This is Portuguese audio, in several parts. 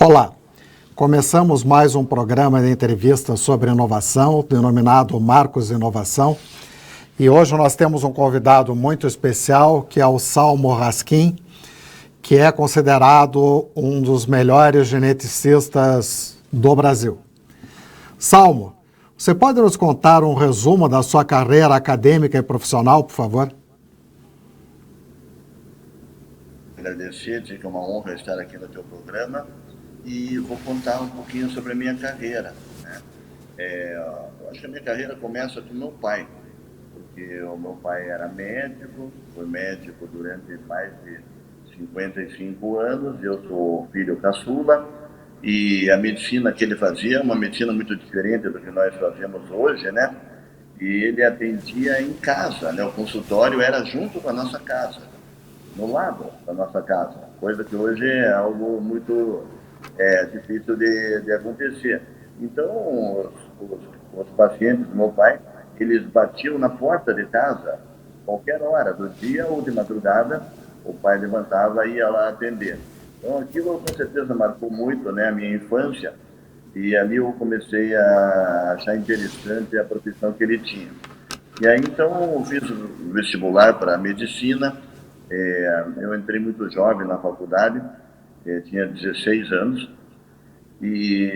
Olá, começamos mais um programa de entrevista sobre inovação, denominado Marcos Inovação. E hoje nós temos um convidado muito especial, que é o Salmo Raskin, que é considerado um dos melhores geneticistas do Brasil. Salmo, você pode nos contar um resumo da sua carreira acadêmica e profissional, por favor? Agradecer, dizer que é uma honra estar aqui no teu programa e vou contar um pouquinho sobre a minha carreira, né? Eu acho que a minha carreira começa com meu pai, porque o meu pai era médico, foi médico durante mais de 55 anos, eu sou filho caçula, e a medicina que ele fazia é uma medicina muito diferente do que nós fazemos hoje, né? E ele atendia em casa, né? O consultório era junto com a nossa casa, no lado da nossa casa, coisa que hoje é algo muito difícil de acontecer. Então, os pacientes do meu pai, eles batiam na porta de casa, qualquer hora do dia ou de madrugada, o pai levantava e ia lá atender. Então, aquilo com certeza marcou muito, né, a minha infância, e ali eu comecei a achar interessante a profissão que ele tinha. E aí, então, eu fiz o vestibular para medicina. Eu entrei muito jovem na faculdade, tinha 16 anos, e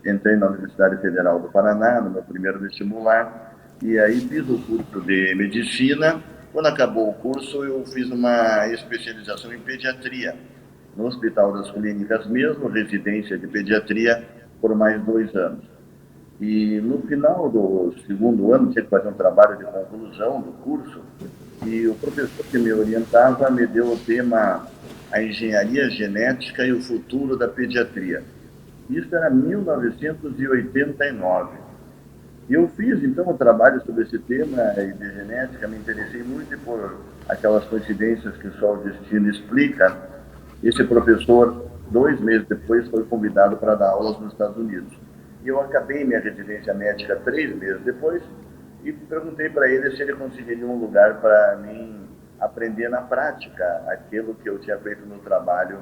entrei na Universidade Federal do Paraná, no meu primeiro vestibular, e aí fiz o curso de medicina. Quando acabou o curso, eu fiz uma especialização em pediatria, no Hospital das Clínicas mesmo, residência de pediatria, por mais 2 anos. E no final do segundo ano, tinha que fazer um trabalho de conclusão do curso, e o professor que me orientava me deu o tema A Engenharia Genética e o Futuro da Pediatria. Isso era 1989. E eu fiz, então, um trabalho sobre esse tema de genética, me interessei muito e por aquelas coincidências que só o destino explica. Esse professor, 2 meses depois, foi convidado para dar aulas nos Estados Unidos. E eu acabei minha residência médica 3 meses depois e perguntei para ele se ele conseguiria um lugar para mim aprender na prática aquilo que eu tinha feito no trabalho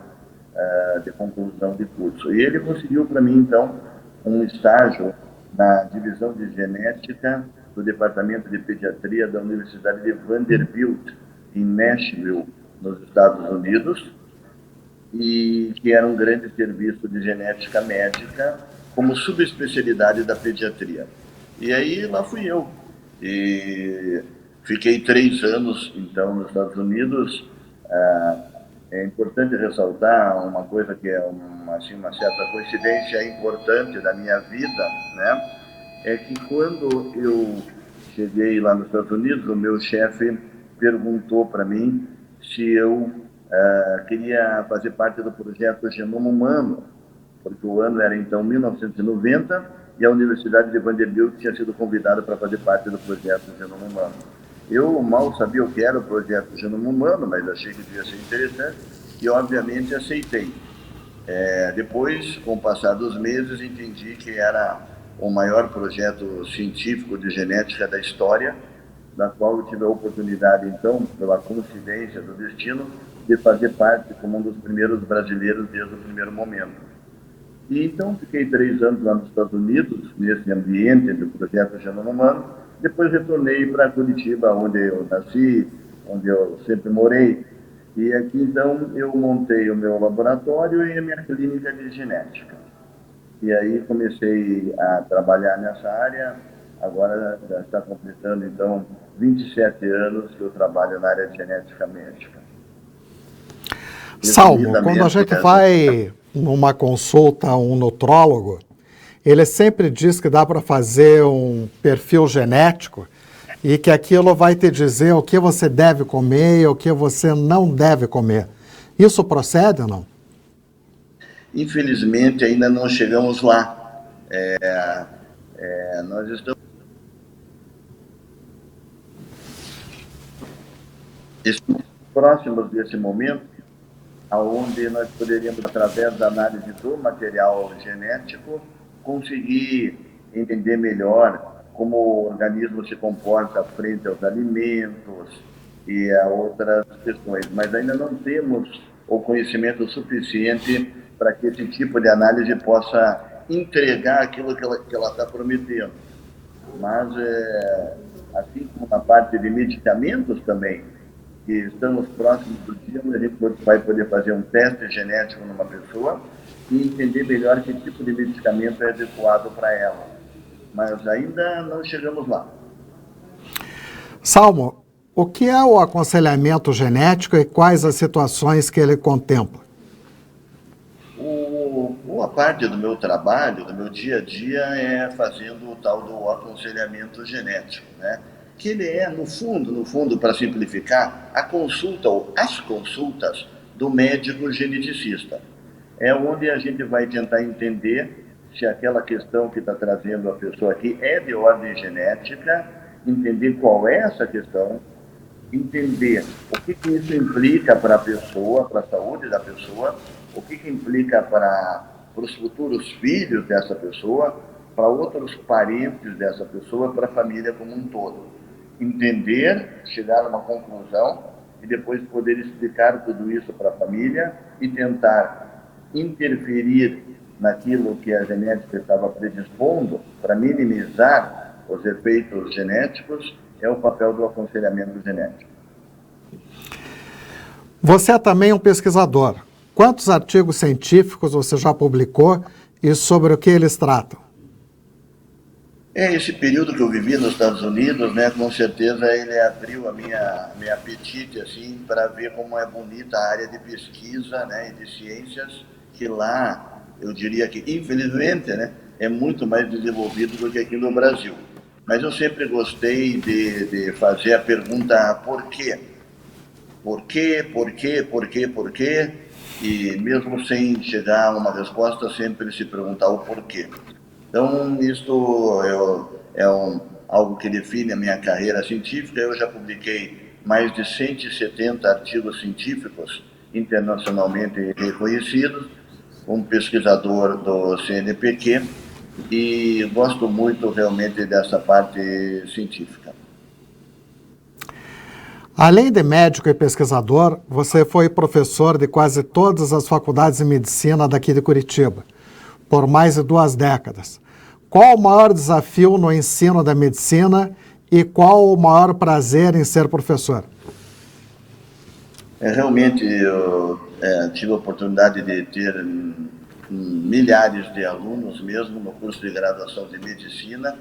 de conclusão de curso. E ele conseguiu para mim, então, um estágio na divisão de genética do Departamento de Pediatria da Universidade de Vanderbilt, em Nashville, nos Estados Unidos, e que era um grande serviço de genética médica como subespecialidade da pediatria. E aí lá fui eu. E fiquei 3 anos, então, nos Estados Unidos. É importante ressaltar uma coisa que é uma certa coincidência importante da minha vida, né? É que quando eu cheguei lá nos Estados Unidos, o meu chefe perguntou para mim se eu queria fazer parte do projeto Genoma Humano, porque o ano era então 1990 e a Universidade de Vanderbilt tinha sido convidada para fazer parte do projeto Genoma Humano. Eu mal sabia o que era o projeto Genoma Humano, mas achei que devia ser interessante e, obviamente, aceitei. Depois, com o passar dos meses, entendi que era o maior projeto científico de genética da história, da qual eu tive a oportunidade, então, pela coincidência do destino, de fazer parte como um dos primeiros brasileiros desde o primeiro momento. E então fiquei 3 anos lá nos Estados Unidos, nesse ambiente do projeto Genoma Humano. Depois retornei para Curitiba, onde eu nasci, onde eu sempre morei. E aqui, então, eu montei o meu laboratório e a minha clínica de genética. E aí comecei a trabalhar nessa área. Agora já está completando, então, 27 anos que eu trabalho na área de genética médica. Salmo, quando a gente vai numa consulta a um nutrólogo, ele sempre diz que dá para fazer um perfil genético e que aquilo vai te dizer o que você deve comer e o que você não deve comer. Isso procede ou não? Infelizmente, ainda não chegamos lá. Nós estamos próximos desse momento, onde nós poderíamos, através da análise do material genético, conseguir entender melhor como o organismo se comporta frente aos alimentos e a outras questões. Mas ainda não temos o conhecimento suficiente para que esse tipo de análise possa entregar aquilo que ela está prometendo. Mas, assim como na parte de medicamentos também, que estamos próximos do dia onde a gente vai poder fazer um teste genético numa pessoa e entender melhor que tipo de medicamento é adequado para ela. Mas ainda não chegamos lá. Salmo, o que é o aconselhamento genético e quais as situações que ele contempla? Boa parte do meu trabalho, do meu dia a dia, é fazendo o tal do aconselhamento genético, né? Que ele é, no fundo, para simplificar, a consulta ou as consultas do médico geneticista. É onde a gente vai tentar entender se aquela questão que está trazendo a pessoa aqui é de ordem genética, entender qual é essa questão, entender o que isso implica para a pessoa, para a saúde da pessoa, o que implica para os futuros filhos dessa pessoa, para outros parentes dessa pessoa, para a família como um todo. Entender, chegar a uma conclusão e depois poder explicar tudo isso para a família e tentar interferir naquilo que a genética estava predispondo para minimizar os efeitos genéticos, é o papel do aconselhamento genético. Você é também um pesquisador. Quantos artigos científicos você já publicou e sobre o que eles tratam? Esse período que eu vivi nos Estados Unidos, né, com certeza ele abriu a minha apetite assim, para ver como é bonita a área de pesquisa, né, e de ciências, que lá, eu diria que, infelizmente, né, é muito mais desenvolvido do que aqui no Brasil. Mas eu sempre gostei de fazer a pergunta por quê? Por quê, por quê, por quê, por quê? E mesmo sem chegar a uma resposta, sempre se perguntar o porquê. Então, isto algo que define a minha carreira científica. Eu já publiquei mais de 170 artigos científicos internacionalmente reconhecidos, como pesquisador do CNPq, e gosto muito realmente dessa parte científica. Além de médico e pesquisador, você foi professor de quase todas as faculdades de medicina daqui de Curitiba, por mais de 2 décadas. Qual o maior desafio no ensino da medicina e qual o maior prazer em ser professor? Realmente, eu tive a oportunidade de ter milhares de alunos mesmo no curso de graduação de medicina.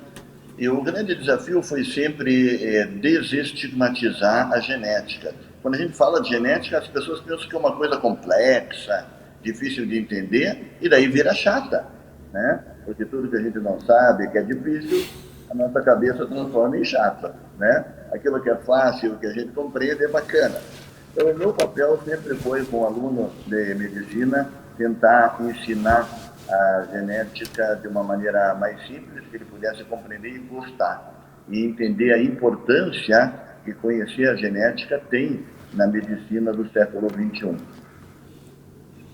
E o grande desafio foi sempre desestigmatizar a genética. Quando a gente fala de genética, as pessoas pensam que é uma coisa complexa, difícil de entender, e daí vira chata, né? Porque tudo que a gente não sabe, que é difícil, a nossa cabeça transforma em chata, né? Aquilo que é fácil, que a gente compreende, é bacana. Então, o meu papel sempre foi, com alunos de medicina, tentar ensinar a genética de uma maneira mais simples, que ele pudesse compreender e gostar, e entender a importância que conhecer a genética tem na medicina do século XXI.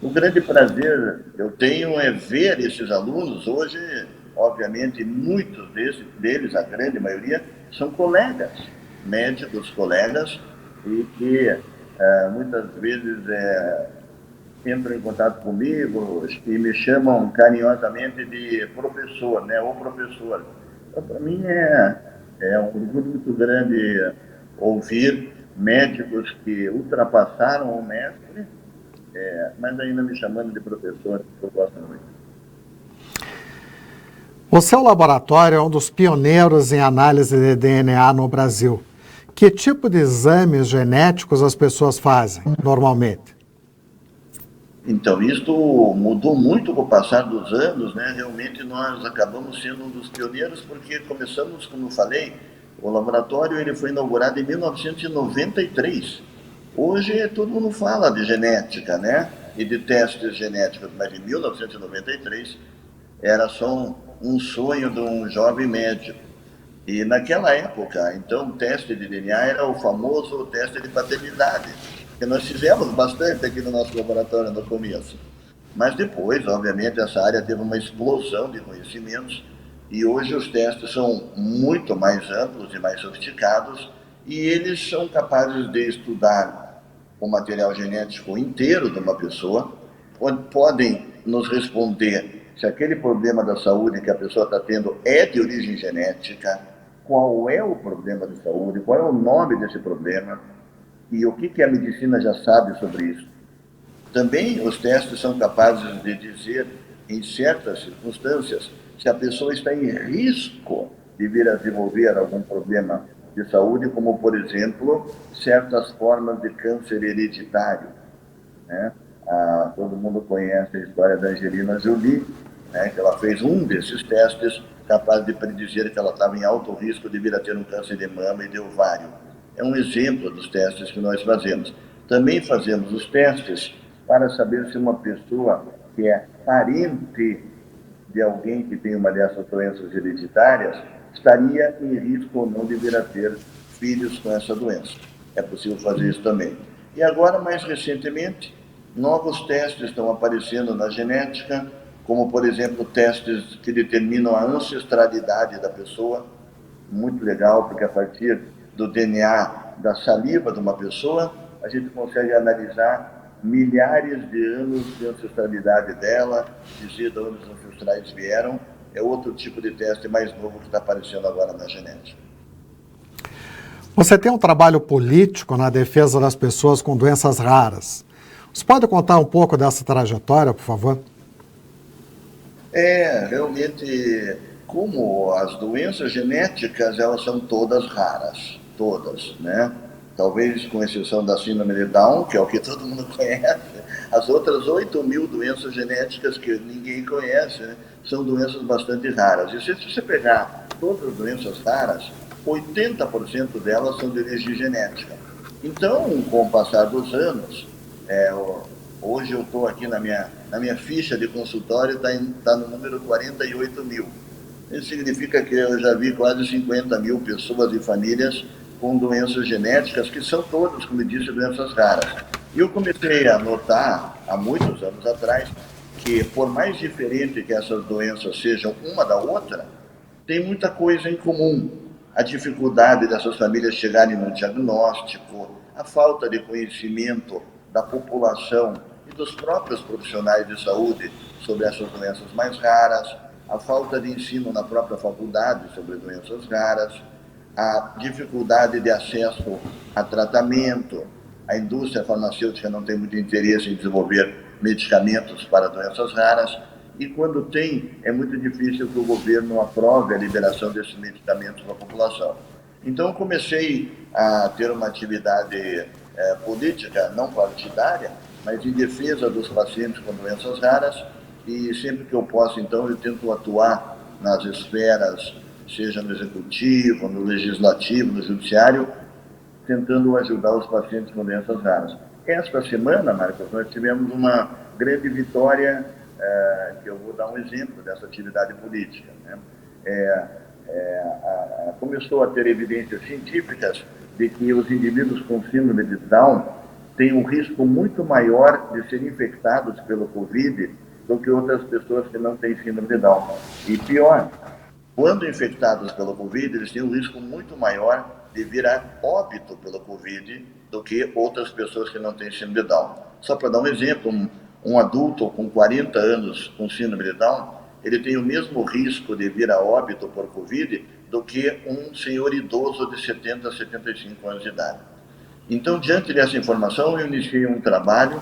O grande prazer que eu tenho é ver esses alunos. Hoje, obviamente, muitos deles, a grande maioria, são colegas, médicos colegas, e que muitas vezes entram em contato comigo e me chamam carinhosamente de professor, né, ou professor. Então, para mim é um orgulho muito grande ouvir médicos que ultrapassaram o mestre, mas ainda me chamando de professor, que eu gosto muito. O seu laboratório é um dos pioneiros em análise de DNA no Brasil. Que tipo de exames genéticos as pessoas fazem, normalmente? Então, isto mudou muito com o passar dos anos, né? Realmente nós acabamos sendo um dos pioneiros, porque começamos, como eu falei, o laboratório ele foi inaugurado em 1993. Hoje todo mundo fala de genética, né? E de testes genéticos, mas em 1993 era só um sonho de um jovem médico. E naquela época, então, o teste de DNA era o famoso teste de paternidade, que nós fizemos bastante aqui no nosso laboratório no começo. Mas depois, obviamente, essa área teve uma explosão de conhecimentos e hoje os testes são muito mais amplos e mais sofisticados e eles são capazes de estudar o material genético inteiro de uma pessoa, podem nos responder se aquele problema da saúde que a pessoa está tendo é de origem genética, qual é o problema de saúde, qual é o nome desse problema e o que a medicina já sabe sobre isso. Também os testes são capazes de dizer, em certas circunstâncias, se a pessoa está em risco de vir a desenvolver algum problema de saúde, como, por exemplo, certas formas de câncer hereditário, né? Todo mundo conhece a história da Angelina Jolie, né, que ela fez um desses testes capaz de predizer que ela estava em alto risco de vir a ter um câncer de mama e de ovário. É um exemplo dos testes que nós fazemos. Também fazemos os testes para saber se uma pessoa que é parente de alguém que tem uma dessas doenças hereditárias estaria em risco ou não de vir a ter filhos com essa doença. É possível fazer isso também. E agora, mais recentemente, novos testes estão aparecendo na genética, como, por exemplo, testes que determinam a ancestralidade da pessoa. Muito legal, porque a partir do DNA da saliva de uma pessoa, a gente consegue analisar milhares de anos de ancestralidade dela, dizer de onde os ancestrais vieram. É outro tipo de teste mais novo que está aparecendo agora na genética. Você tem um trabalho político na defesa das pessoas com doenças raras. Você pode contar um pouco dessa trajetória, por favor? Realmente, como as doenças genéticas, elas são todas raras, todas, né? Talvez com exceção da síndrome de Down, que é o que todo mundo conhece, as outras 8.000 doenças genéticas que ninguém conhece, né, são doenças bastante raras. E se você pegar todas as doenças raras, 80% delas são de origem genética. Então, com o passar dos anos, hoje eu estou aqui na minha ficha de consultório, está no número 48.000. Isso significa que eu já vi quase 50.000 pessoas e famílias com doenças genéticas, que são todas, como eu disse, doenças raras. E eu comecei a notar, há muitos anos atrás, que por mais diferente que essas doenças sejam uma da outra, tem muita coisa em comum. A dificuldade dessas famílias chegarem no diagnóstico, a falta de conhecimento da população e dos próprios profissionais de saúde sobre essas doenças mais raras, a falta de ensino na própria faculdade sobre doenças raras, a dificuldade de acesso a tratamento. A indústria farmacêutica não tem muito interesse em desenvolver medicamentos para doenças raras, e quando tem, é muito difícil que o governo aprove a liberação desses medicamentos para a população. Então, eu comecei a ter uma atividade política, não partidária, mas em defesa dos pacientes com doenças raras, e sempre que eu posso, então, eu tento atuar nas esferas, seja no executivo, no legislativo, no judiciário, tentando ajudar os pacientes com doenças raras. Esta semana, Marcos, nós tivemos uma grande vitória, que eu vou dar um exemplo dessa atividade política, né? Começou a ter evidências científicas de que os indivíduos com síndrome de Down têm um risco muito maior de serem infectados pelo Covid do que outras pessoas que não têm síndrome de Down. E pior, quando infectados pelo Covid, eles têm um risco muito maior de vir a óbito pelo Covid do que outras pessoas que não têm síndrome de Down. Só para dar um exemplo, um adulto com 40 anos com síndrome de Down, ele tem o mesmo risco de vir a óbito por Covid do que um senhor idoso de 70 a 75 anos de idade. Então, diante dessa informação, eu iniciei um trabalho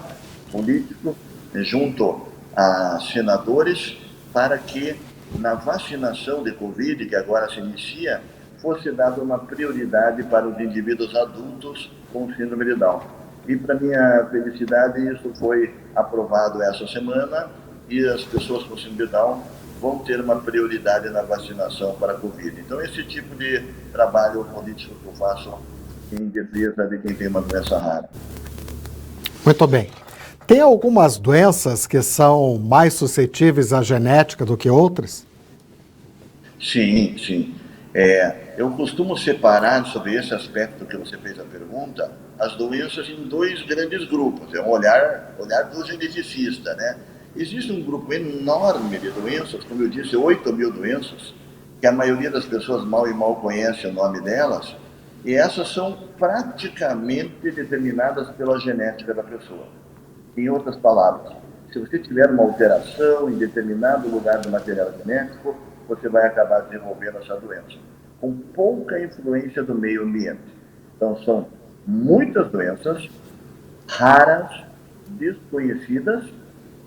político junto a senadores para que na vacinação de Covid, que agora se inicia, fosse dada uma prioridade para os indivíduos adultos com síndrome de Down. E, para minha felicidade, isso foi aprovado essa semana e as pessoas com síndrome de Down vão ter uma prioridade na vacinação para a Covid. Então, esse tipo de trabalho político que eu faço em defesa de quem tem uma doença rara. Muito bem. Tem algumas doenças que são mais suscetíveis à genética do que outras? Sim, sim. Eu costumo separar, sobre esse aspecto que você fez a pergunta, as doenças em dois grandes grupos. É um olhar do geneticista, né? Existe um grupo enorme de doenças, como eu disse, 8.000 doenças, que a maioria das pessoas mal conhece o nome delas, e essas são praticamente determinadas pela genética da pessoa. Em outras palavras, Se você tiver uma alteração em determinado lugar do material genético, você vai acabar desenvolvendo essa doença, com pouca influência do meio ambiente. Então, são muitas doenças raras, desconhecidas,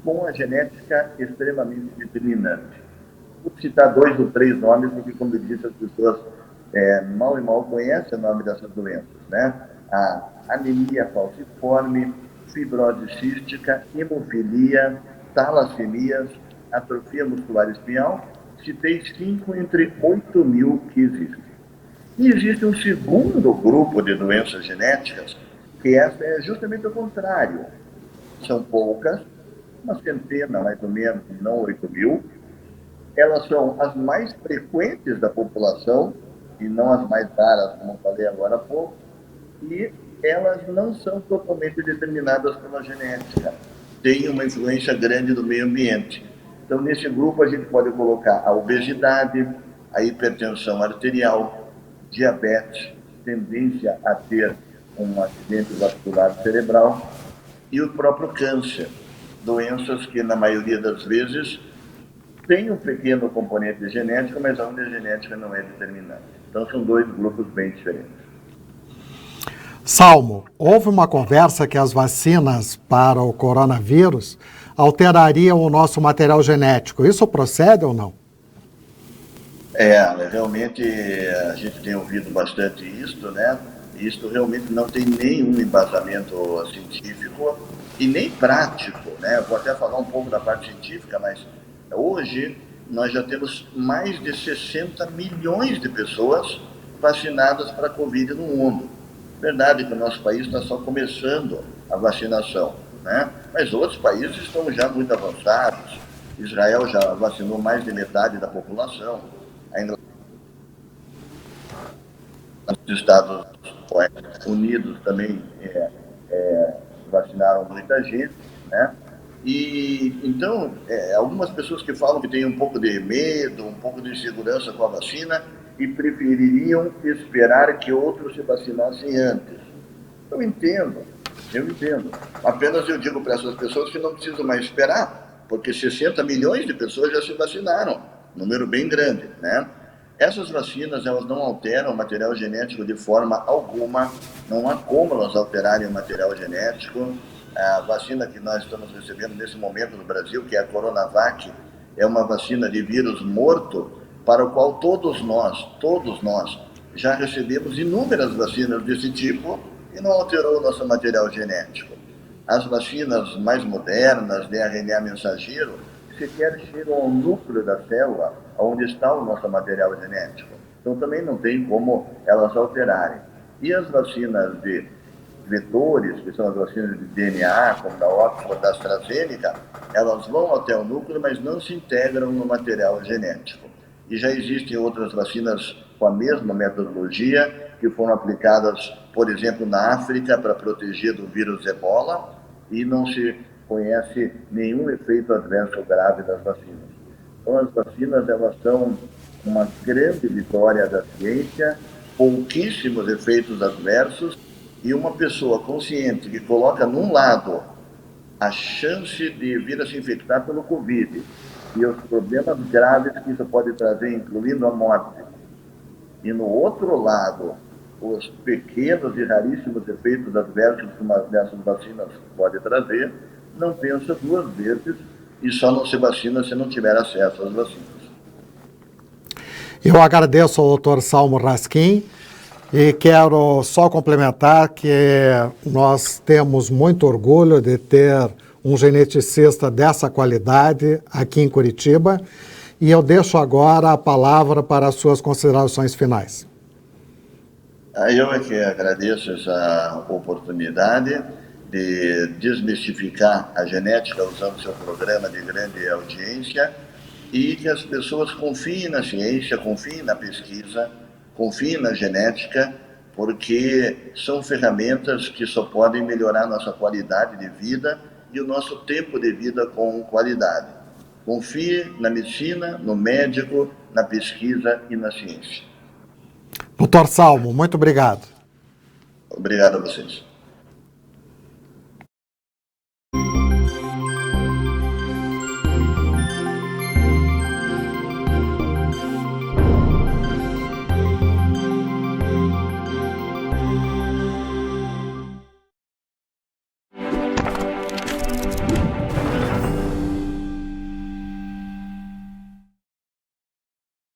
com a genética extremamente determinante. Vou citar 2 ou 3 nomes, porque, como eu disse, as pessoas mal e mal conhecem o nome dessas doenças, né? A anemia falciforme, fibrose cística, hemofilia, talassemias, atrofia muscular espinhal. Citei 5 entre 8 mil que existem. E existe um segundo grupo de doenças genéticas, que essa é justamente o contrário. São poucas, uma centena mais ou menos, não 8 mil. Elas são as mais frequentes da população, e não as mais raras, como eu falei agora há pouco, e elas não são totalmente determinadas pela genética. Tem uma influência grande do meio ambiente. Então, nesse grupo, a gente pode colocar a obesidade, a hipertensão arterial, diabetes, tendência a ter um acidente vascular cerebral e o próprio câncer. Doenças que, na maioria das vezes, têm um pequeno componente genético, mas onde a genética não é determinante. Então, são 2 grupos bem diferentes. Salmo, houve uma conversa que as vacinas para o coronavírus alterariam o nosso material genético. Isso procede ou não? Realmente a gente tem ouvido bastante isso, né? Isso realmente não tem nenhum embasamento científico e nem prático, né? Vou até falar um pouco da parte científica, mas hoje nós já temos mais de 60 milhões de pessoas vacinadas para a Covid no mundo. Verdade que o nosso país está só começando a vacinação, né? Mas outros países estão já muito avançados. Israel já vacinou mais de metade da população. A Inglaterra, os Estados Unidos também vacinaram muita gente, né? E então, algumas pessoas que falam que têm um pouco de medo, um pouco de insegurança com a vacina e prefeririam esperar que outros se vacinassem antes. Eu entendo. Apenas eu digo para essas pessoas que não precisam mais esperar, porque 60 milhões de pessoas já se vacinaram, número bem grande, né? Essas vacinas, elas não alteram o material genético de forma alguma, não há como elas alterarem o material genético. A vacina que nós estamos recebendo nesse momento no Brasil, que é a Coronavac, é uma vacina de vírus morto, para o qual todos nós, já recebemos inúmeras vacinas desse tipo e não alterou o nosso material genético. As vacinas mais modernas, de RNA mensageiro, sequer chegam ao núcleo da célula, onde está o nosso material genético. Então também não tem como elas alterarem. E as vacinas de vetores, que são as vacinas de DNA, como da Oxford, da AstraZeneca, elas vão até o núcleo, mas não se integram no material genético. E já existem outras vacinas com a mesma metodologia, que foram aplicadas, por exemplo, na África, para proteger do vírus Ebola, e não se conhece nenhum efeito adverso grave das vacinas. Então, as vacinas, elas são uma grande vitória da ciência, pouquíssimos efeitos adversos, e uma pessoa consciente que coloca num lado a chance de vir a se infectar pelo Covid e os problemas graves que isso pode trazer, incluindo a morte, e no outro lado, os pequenos e raríssimos efeitos adversos que uma dessas vacinas pode trazer, não pensa 2 vezes e só não se vacina se não tiver acesso às vacinas. Eu agradeço ao doutor Salmo Raskin e quero só complementar que nós temos muito orgulho de ter um geneticista dessa qualidade aqui em Curitiba, e eu deixo agora a palavra para as suas considerações finais. Eu é que agradeço essa oportunidade de desmistificar a genética usando seu programa de grande audiência e que as pessoas confiem na ciência, confiem na pesquisa, confiem na genética, porque são ferramentas que só podem melhorar nossa qualidade de vida e o nosso tempo de vida com qualidade. Confie na medicina, no médico, na pesquisa e na ciência. Doutor Salmo, muito obrigado. Obrigado a vocês.